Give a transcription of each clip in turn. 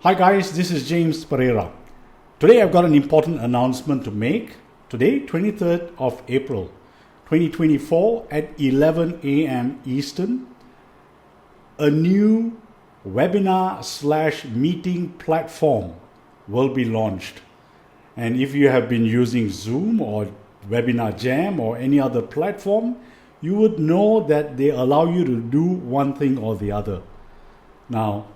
Hi guys, this is James Pereira. Today I've got an important announcement to make. Today, 23rd of April, 2024 at 11 a.m. Eastern, a new webinar/meeting platform will be launched. And if you have been using Zoom or Webinar Jam or any other platform, you would know that they allow you to do one thing or the other. Now,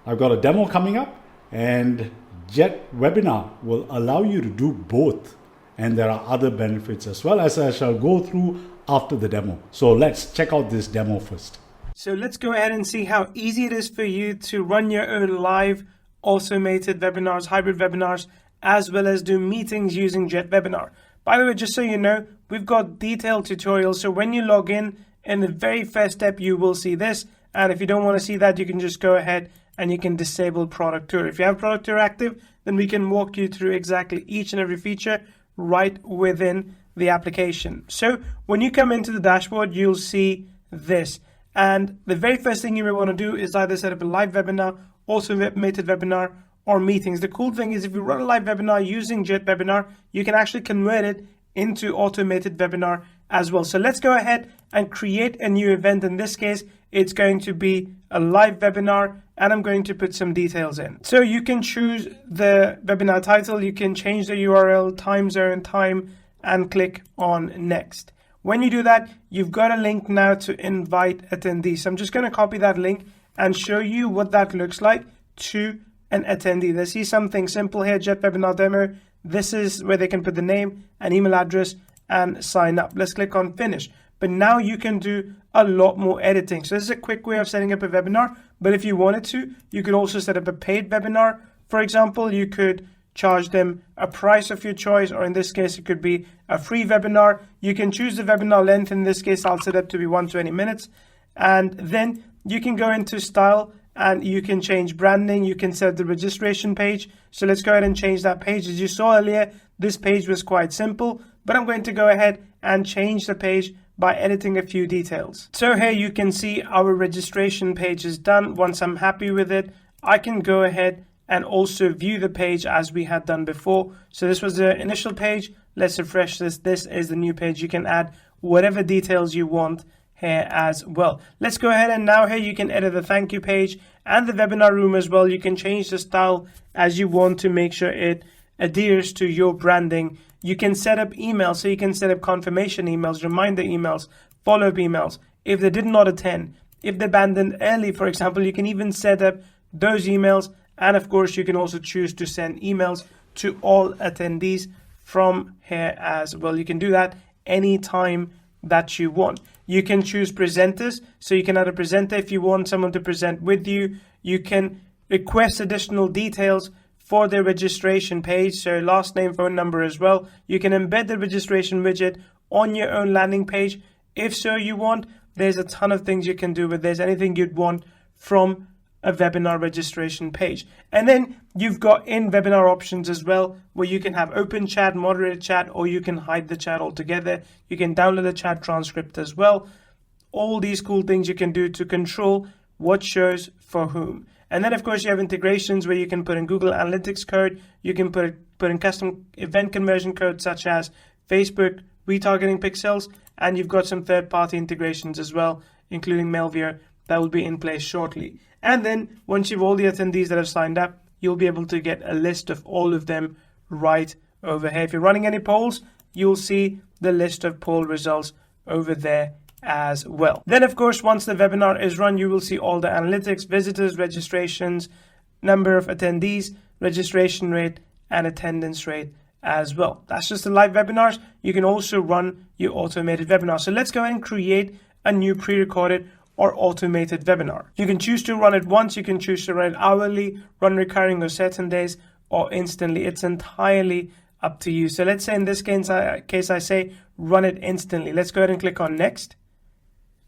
I've got a demo coming up, and JetWebinar will allow you to do both. And there are other benefits as well, as I shall go through after the demo. So let's check out this demo first. So let's go ahead and see how easy it is for you to run your own live automated webinars, hybrid webinars, as well as do meetings using JetWebinar. By the way, just so you know, we've got detailed tutorials. So when you log in the very first step, you will see this. And if you don't want to see that, you can just go ahead and you can disable Product Tour. If you have Product Tour active, then we can walk you through exactly each and every feature right within the application. So when you come into the dashboard, you'll see this. And the very first thing you may want to do is either set up a live webinar, automated webinar, or meetings. The cool thing is if you run a live webinar using JetWebinar, you can actually convert it into automated webinar as well. So let's go ahead and create a new event. In this case, it's going to be a live webinar, and I'm going to put some details in. So you can choose the webinar title, you can change the URL, time zone, time, and click on next. When you do that, you've got a link now to invite attendees. So I'm just going to copy that link and show you what that looks like to an attendee. They see something simple here, JetWebinar Demo. This is where they can put the name and email address and sign up. Let's click on finish. But now you can do a lot more editing. So this is a quick way of setting up a webinar. But if you wanted to, you could also set up a paid webinar. For example, you could charge them a price of your choice, or in this case, it could be a free webinar. You can choose the webinar length. In this case, I'll set it to be 120 minutes. And then you can go into style and you can change branding. You can set the registration page. So let's go ahead and change that page. As you saw earlier, this page was quite simple, but I'm going to go ahead and change the page by editing a few details. So here you can see our registration page is done. Once I'm happy with it, I can go ahead and also view the page as we had done before. So this was the initial page. Let's refresh this. This is the new page. You can add whatever details you want here as well. Let's go ahead and now here you can edit the thank you page and the webinar room as well. You can change the style as you want to make sure it adheres to your branding. You can set up emails, so you can set up confirmation emails, reminder emails, follow-up emails. If they did not attend, if they abandoned early, for example, you can even set up those emails. And of course, you can also choose to send emails to all attendees from here as well. You can do that anytime that you want. You can choose presenters, so you can add a presenter if you want someone to present with you. You can request additional details for the registration page, so last name, phone number as well. You can embed the registration widget on your own landing page if so you want. There's a ton of things you can do with this, anything you'd want from a webinar registration page. And then you've got in webinar options as well, where you can have open chat, moderated chat, or you can hide the chat altogether. You can download the chat transcript as well. All these cool things you can do to control what shows for whom. And then of course you have integrations where you can put in Google Analytics code. You can put in custom event conversion code such as Facebook retargeting pixels, and you've got some third-party integrations as well, including Mailview, that will be in place shortly. And then once you've all the attendees that have signed up, you'll be able to get a list of all of them right over here. If you're running any polls, you'll see the list of poll results over there as well. Then of course, once the webinar is run, you will see all the analytics, visitors, registrations, number of attendees, registration rate, and attendance rate as well. That's just the live webinars. You can also run your automated webinar. So let's go ahead and create a new pre-recorded or automated webinar. You can choose to run it once, you can choose to run it hourly, run recurring or certain days, or instantly. It's entirely up to you. So let's say in this case I say run it instantly. Let's go ahead and click on next.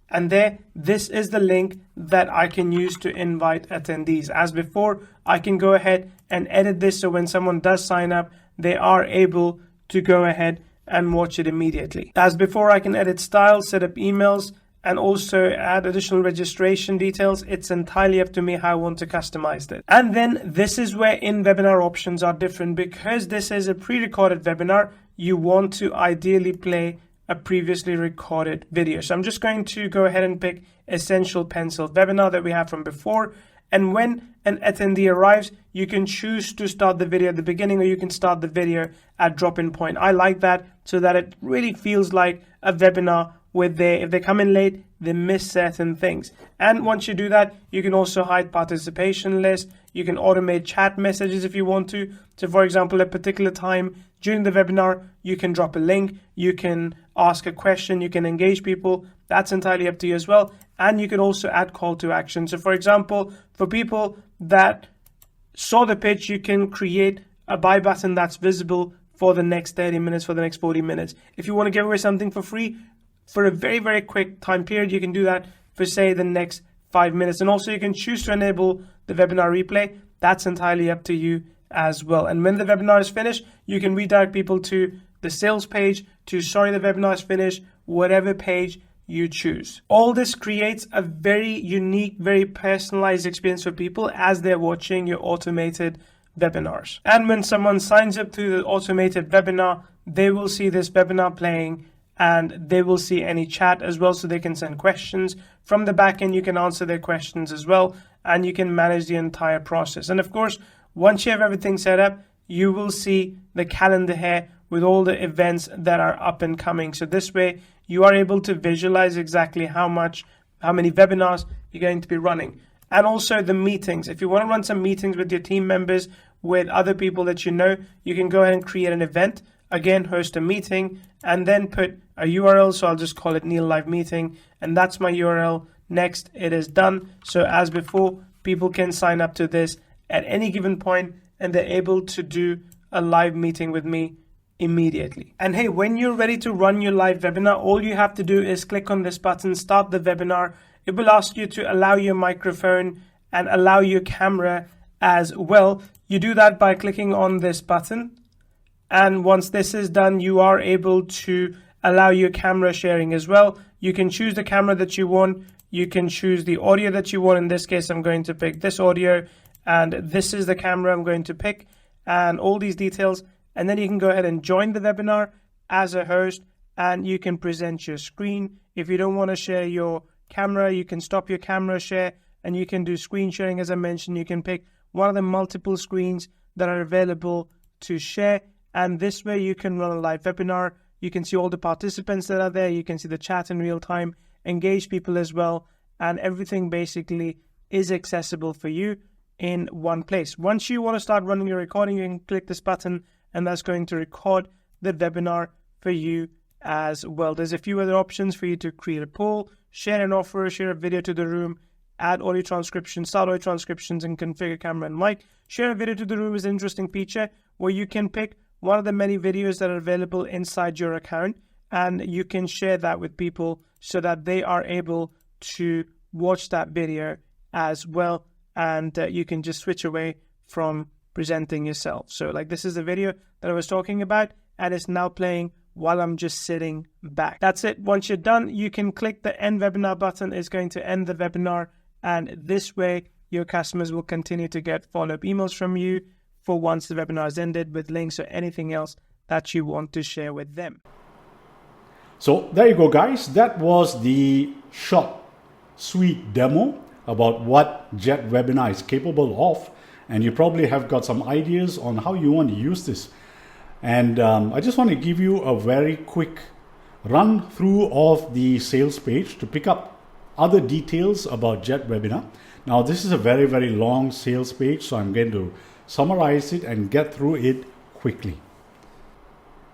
And there, this is the link that I can use to invite attendees. As before, I can go ahead and edit this so when someone does sign up, they are able to go ahead and watch it immediately. As before, I can edit styles, set up emails, and also add additional registration details. It's entirely up to me how I want to customize it. And then this is where in-webinar options are different. Because this is a pre-recorded webinar, you want to ideally play a previously recorded video. So I'm just going to go ahead and pick Essential Pencil webinar that we have from before. And when an attendee arrives, you can choose to start the video at the beginning, or you can start the video at drop-in point. I like that so that it really feels like a webinar where if they come in late, they miss certain things. And once you do that, you can also hide participation lists. You can automate chat messages if you want to. So for example, at a particular time during the webinar, you can drop a link, you can ask a question, you can engage people. That's entirely up to you as well. And you can also add call to action. So for example, for people that saw the pitch, you can create a buy button that's visible for the next 30 minutes, for the next 40 minutes. If you want to give away something for free, for a very, very quick time period, you can do that for, say, the next 5 minutes. And also you can choose to enable the webinar replay. That's entirely up to you as well. And when the webinar is finished, you can redirect people to the sales page, to sorry, the webinar is finished, whatever page you choose. All this creates a very unique, very personalized experience for people as they're watching your automated webinars. And when someone signs up to the automated webinar, they will see this webinar playing, and they will see any chat as well, so they can send questions. From the back end, you can answer their questions as well, and you can manage the entire process. And of course, once you have everything set up, you will see the calendar here with all the events that are up and coming. So this way, you are able to visualize exactly how many webinars you're going to be running. And also the meetings. If you want to run some meetings with your team members, with other people that you know, you can go ahead and create an event. Again, host a meeting and then put a URL. So I'll just call it Neil Live Meeting, and that's my URL. Next, it is done. So as before, people can sign up to this at any given point, and they're able to do a live meeting with me immediately. And hey, when you're ready to run your live webinar, all you have to do is click on this button, start the webinar. It will ask you to allow your microphone and allow your camera as well. You do that by clicking on this button. And once this is done, you are able to allow your camera sharing as well. You can choose the camera that you want. You can choose the audio that you want. In this case, I'm going to pick this audio, and this is the camera I'm going to pick, and all these details. And then you can go ahead and join the webinar as a host, and you can present your screen. If you don't want to share your camera, you can stop your camera share, and you can do screen sharing. As I mentioned, you can pick one of the multiple screens that are available to share. And this way you can run a live webinar. You can see all the participants that are there. You can see the chat in real time, engage people as well. And everything basically is accessible for you in one place. Once you want to start running your recording, you can click this button, and that's going to record the webinar for you as well. There's a few other options for you to create a poll, share an offer, share a video to the room, add audio transcription, start audio transcriptions, and configure camera and mic. Share a video to the room is an interesting feature where you can pick one of the many videos that are available inside your account, and you can share that with people so that they are able to watch that video as well. And you can just switch away from presenting yourself. So like this is the video that I was talking about, and it's now playing while I'm just sitting back. That's it. Once you're done, you can click the end webinar button. It's going to end the webinar, and this way your customers will continue to get follow-up emails from you for once the webinar is ended, with links or anything else that you want to share with them. So there you go, guys. That was the short, sweet demo about what JetWebinar is capable of. And you probably have got some ideas on how you want to use this. And I just want to give you a very quick run through of the sales page to pick up other details about JetWebinar. Now, this is a very, very long sales page, so I'm going to summarize it and get through it quickly.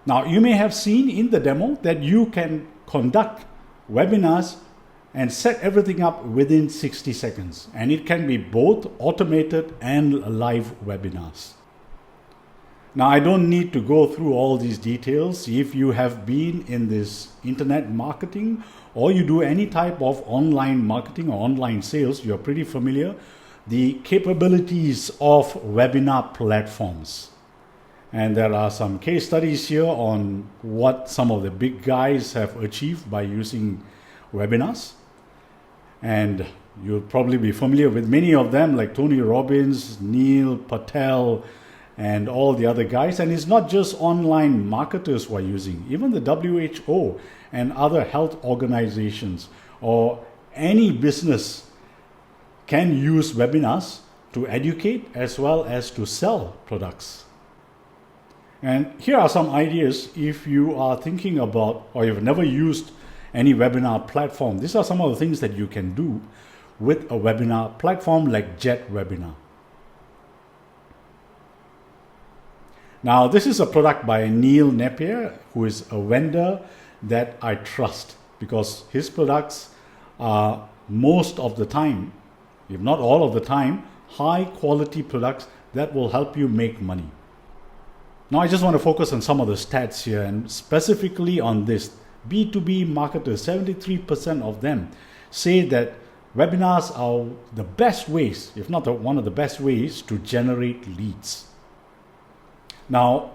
Now, you may have seen in the demo that you can conduct webinars and set everything up within 60 seconds. And it can be both automated and live webinars. Now, I don't need to go through all these details. If you have been in this internet marketing, or you do any type of online marketing or online sales, you're pretty familiar the capabilities of webinar platforms. And there are some case studies here on what some of the big guys have achieved by using webinars. And you'll probably be familiar with many of them like Tony Robbins, Neil Patel, and all the other guys. And it's not just online marketers who are using, even the WHO and other health organizations or any business can use webinars to educate as well as to sell products. And here are some ideas if you are thinking about or you've never used any webinar platform. These are some of the things that you can do with a webinar platform like JetWebinar. Now, this is a product by Neil Napier, who is a vendor that I trust because his products are most of the time, if not all of the time, high quality products that will help you make money. Now, I just want to focus on some of the stats here and specifically on this. B2B marketers, 73% of them say that webinars are the best ways, if not one of the best ways, to generate leads. Now,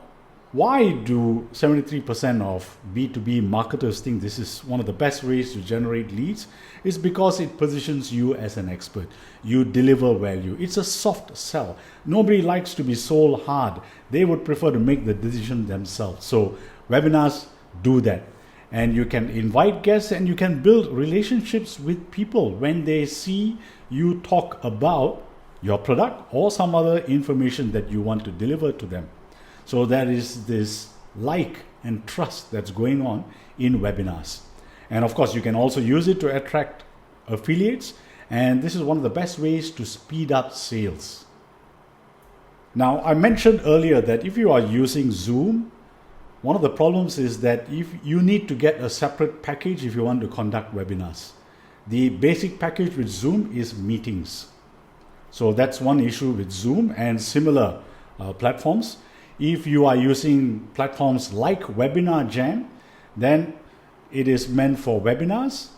why do 73% of B2B marketers think this is one of the best ways to generate leads? It's because it positions you as an expert. You deliver value. It's a soft sell. Nobody likes to be sold hard. They would prefer to make the decision themselves. So webinars do that. And you can invite guests and you can build relationships with people when they see you talk about your product or some other information that you want to deliver to them. So there is this like and trust that's going on in webinars. And of course, you can also use it to attract affiliates. And this is one of the best ways to speed up sales. Now, I mentioned earlier that if you are using Zoom, one of the problems is that if you need to get a separate package if you want to conduct webinars. The basic package with Zoom is meetings. So that's one issue with Zoom and similar platforms. If you are using platforms like Webinar Jam, then it is meant for webinars.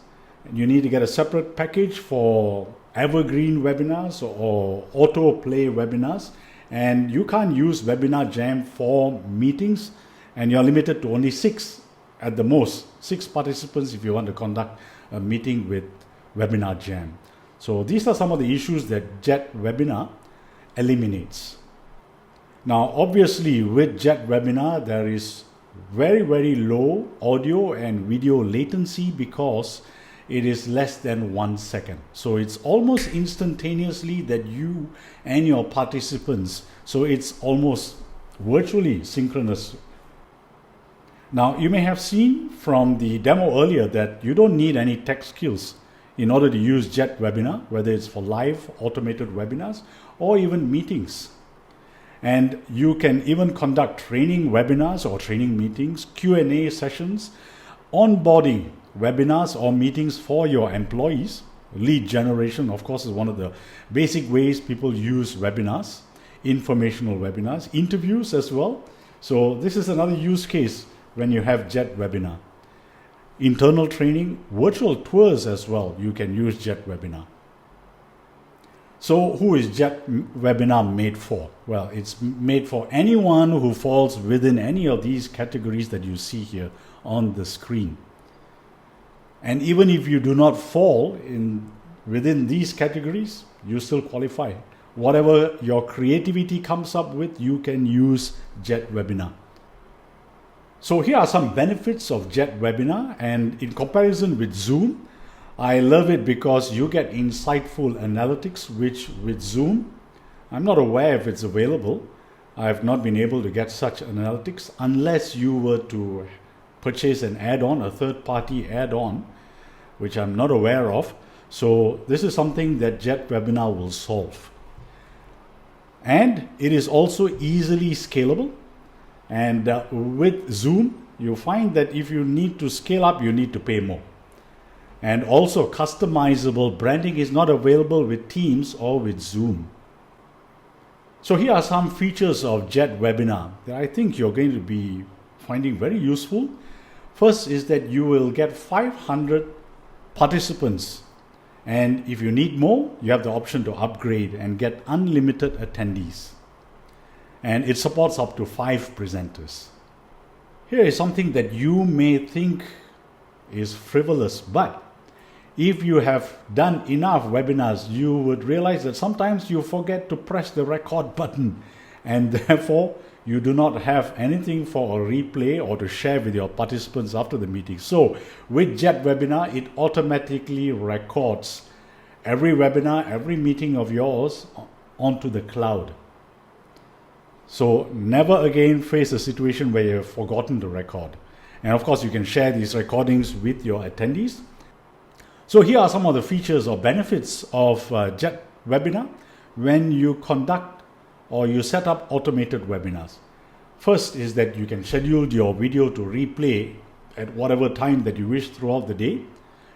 You need to get a separate package for evergreen webinars or autoplay webinars. And you can't use Webinar Jam for meetings. And you're limited to only 6 at the most, 6 participants if you want to conduct a meeting with Webinar Jam. So these are some of the issues that JetWebinar eliminates. Now, obviously with JetWebinar, there is very, very low audio and video latency because it is less than 1 second. So it's almost instantaneously that you and your participants, so it's almost virtually synchronous. Now, you may have seen from the demo earlier that you don't need any tech skills in order to use JetWebinar, whether it's for live automated webinars or even meetings. And you can even conduct training webinars or training meetings, Q&A sessions, onboarding webinars or meetings for your employees. Lead generation, of course, is one of the basic ways people use webinars, informational webinars, interviews as well. So this is another use case when you have JetWebinar. Internal training, virtual tours as well, you can use JetWebinar. So who is JetWebinar made for? Well, it's made for anyone who falls within any of these categories that you see here on the screen. And even if you do not fall within these categories, you still qualify. Whatever your creativity comes up with, you can use JetWebinar. So here are some benefits of JetWebinar, and in comparison with Zoom, I love it because you get insightful analytics, which with Zoom, I'm not aware if it's available. I have not been able to get such analytics unless you were to purchase an add-on, a third-party add-on, which I'm not aware of. So this is something that JetWebinar will solve. And it is also easily scalable. And with Zoom, you find that if you need to scale up, you need to pay more. And also customizable branding is not available with Teams or with Zoom. So here are some features of JetWebinar that I think you're going to be finding very useful. First is that you will get 500 participants. And if you need more, you have the option to upgrade and get unlimited attendees. And it supports up to 5 presenters. Here is something that you may think is frivolous, but if you have done enough webinars, you would realize that sometimes you forget to press the record button, and therefore you do not have anything for a replay or to share with your participants after the meeting. So with JetWebinar, it automatically records every webinar, every meeting of yours onto the cloud. So never again face a situation where you've forgotten to record. And of course, you can share these recordings with your attendees. So here are some of the features or benefits of JetWebinar when you conduct or you set up automated webinars. First is that you can schedule your video to replay at whatever time that you wish throughout the day,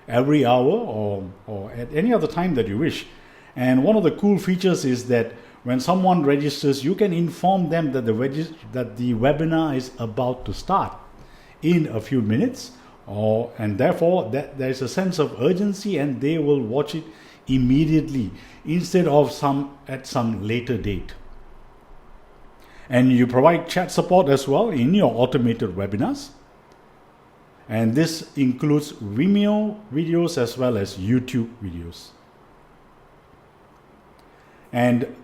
every hour or at any other time that you wish. And one of the cool features is that when someone registers, you can inform them that the webinar is about to start in a few minutes, and therefore there is a sense of urgency and they will watch it immediately instead of at some later date. And you provide chat support as well in your automated webinars. And this includes Vimeo videos as well as YouTube videos. And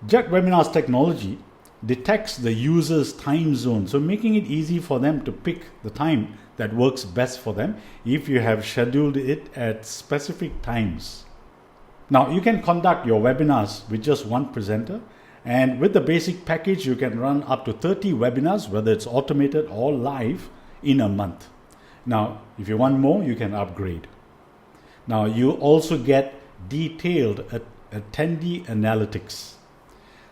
JetWebinar's technology detects the user's time zone, so making it easy for them to pick the time that works best for them if you have scheduled it at specific times. Now, you can conduct your webinars with just one presenter, and with the basic package, you can run up to 30 webinars, whether it's automated or live, in a month. Now, if you want more, you can upgrade. Now, you also get detailed attendee analytics.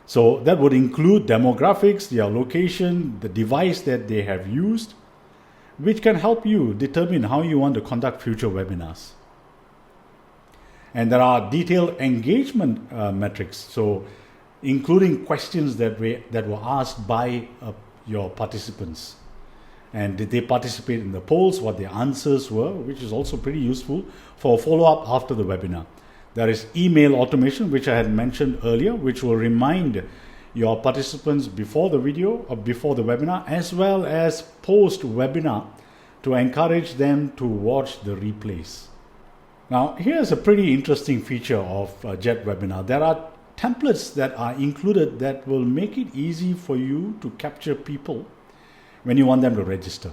So that would include demographics, their location, the device that they have used, which can help you determine how you want to conduct future webinars. And there are detailed engagement metrics, so including questions that were asked by your participants. And did they participate in the polls, what their answers were, which is also pretty useful for follow-up after the webinar. There is email automation, which I had mentioned earlier, which will remind your participants before the video or before the webinar, as well as post-webinar, to encourage them to watch the replays. Now, here's a pretty interesting feature of JetWebinar. There are templates that are included that will make it easy for you to capture people when you want them to register.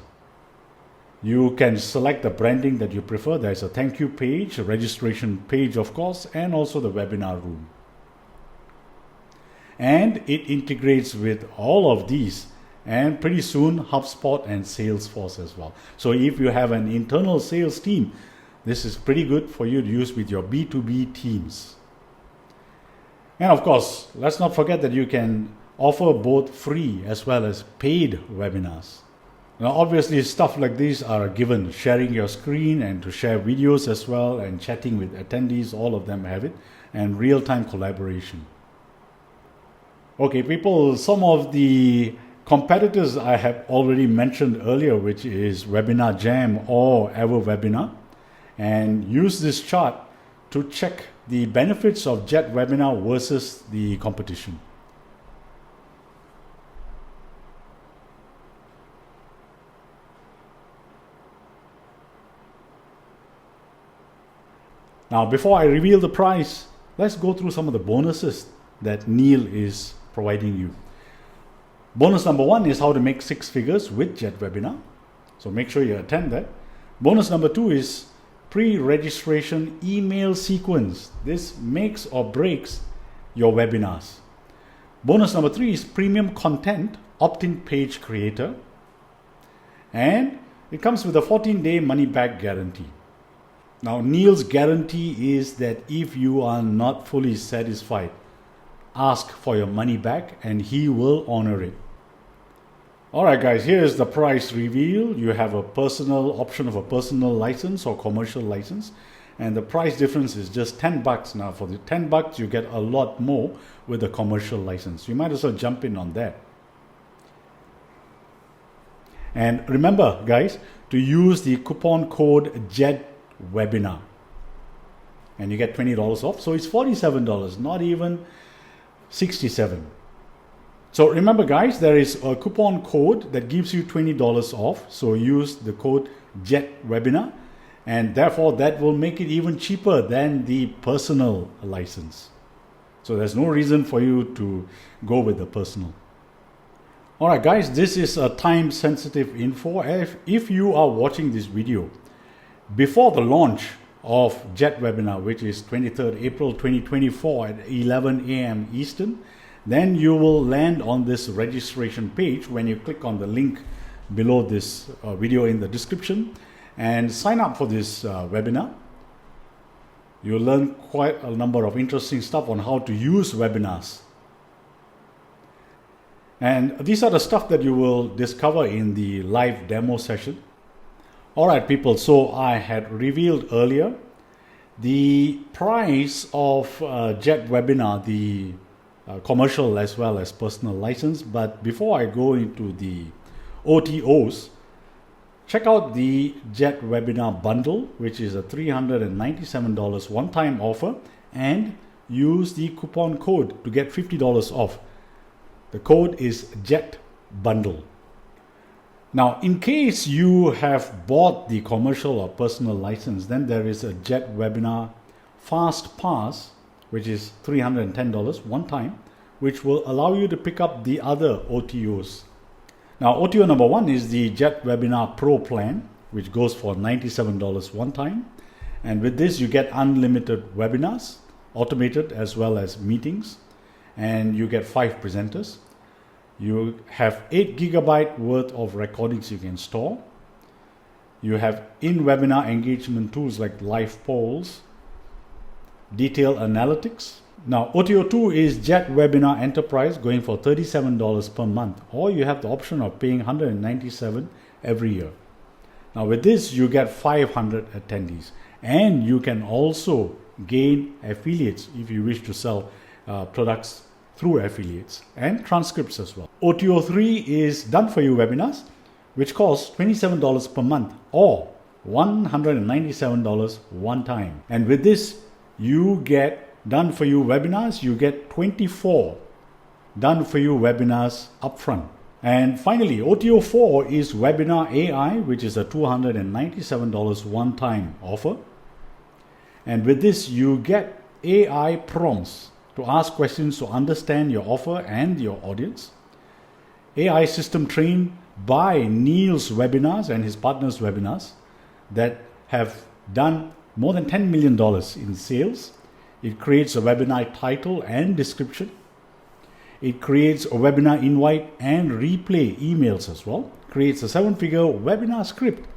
You can select the branding that you prefer. There's a thank you page, a registration page, of course, and also the webinar room. And it integrates with all of these, and pretty soon HubSpot and Salesforce as well. So if you have an internal sales team, this is pretty good for you to use with your B2B teams. And of course, let's not forget that you can offer both free as well as paid webinars. Now, obviously, stuff like these are given. Sharing your screen and to share videos as well, and chatting with attendees, all of them have it, and real-time collaboration. Okay, people, some of the competitors I have already mentioned earlier, which is Webinar Jam or EverWebinar, and use this chart to check the benefits of JetWebinar versus the competition. Now, before I reveal the price, let's go through some of the bonuses that Neil is providing you. Bonus number 1 is how to make 6 figures with JetWebinar. So make sure you attend that. Bonus number 2 is pre-registration email sequence. This makes or breaks your webinars. Bonus number 3 is premium content opt-in page creator. And it comes with a 14-day money-back guarantee. Now, Neil's guarantee is that if you are not fully satisfied, ask for your money back and he will honor it. Alright guys, here is the price reveal. You have a personal option of a personal license or commercial license, and the price difference is just $10. Now, for the $10 you get a lot more with a commercial license. You might as well jump in on that. And remember guys, to use the coupon code JetWebinar and you get $20 off. So it's $47, not even $67. So remember guys, there is a coupon code that gives you $20 off. So use the code JetWebinar And therefore, that will make it even cheaper than the personal license. So there's no reason for you to go with the personal. All right, guys, this is a time-sensitive info. If you are watching this video before the launch of JetWebinar, which is 23rd April 2024 at 11 a.m. Eastern, then you will land on this registration page when you click on the link below this video in the description and sign up for this webinar. You'll learn quite a number of interesting stuff on how to use webinars. And these are the stuff that you will discover in the live demo session. All right, people, so I had revealed earlier the price of JetWebinar, the commercial as well as personal license. But before I go into the OTOs, check out the JetWebinar bundle, which is a $397 one-time offer, and use the coupon code to get $50 off. The code is JetBundle. Now, in case you have bought the commercial or personal license, then there is a JetWebinar Fast Pass, which is $310 one time, which will allow you to pick up the other OTOs. Now, OTO number one is the JetWebinar Pro plan, which goes for $97 one time. And with this, you get unlimited webinars, automated as well as meetings, and you get 5 presenters. You have 8 GB worth of recordings you can store. You have in-webinar engagement tools like live polls, detailed analytics. Now, OTO 2 is JetWebinar Enterprise, going for $37 per month, or you have the option of paying $197 every year. Now, with this, you get 500 attendees, and you can also gain affiliates if you wish to sell products through affiliates, and transcripts as well. OTO 3 is done for you webinars, which costs $27 per month or $197 one time. And with this, you get done for you webinars, you get 24 done for you webinars upfront. And finally, OTO 4 is Webinar AI, which is a $297 one time offer. And with this, you get AI prompts to ask questions to understand your offer and your audience. AI system trained by Neil's webinars and his partners' webinars that have done more than $10 million in sales. It creates a webinar title and description. It creates a webinar invite and replay emails as well. Creates a 7-figure webinar script.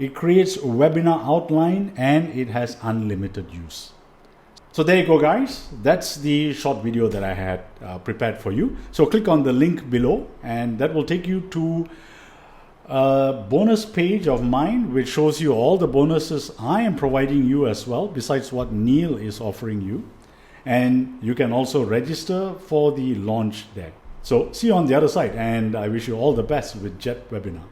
It creates a webinar outline, and it has unlimited use. So there you go, guys. That's the short video that I had prepared for you. So click on the link below, and that will take you to a bonus page of mine, which shows you all the bonuses I am providing you as well, besides what Neil is offering you. And you can also register for the launch there. So see you on the other side, and I wish you all the best with JetWebinar.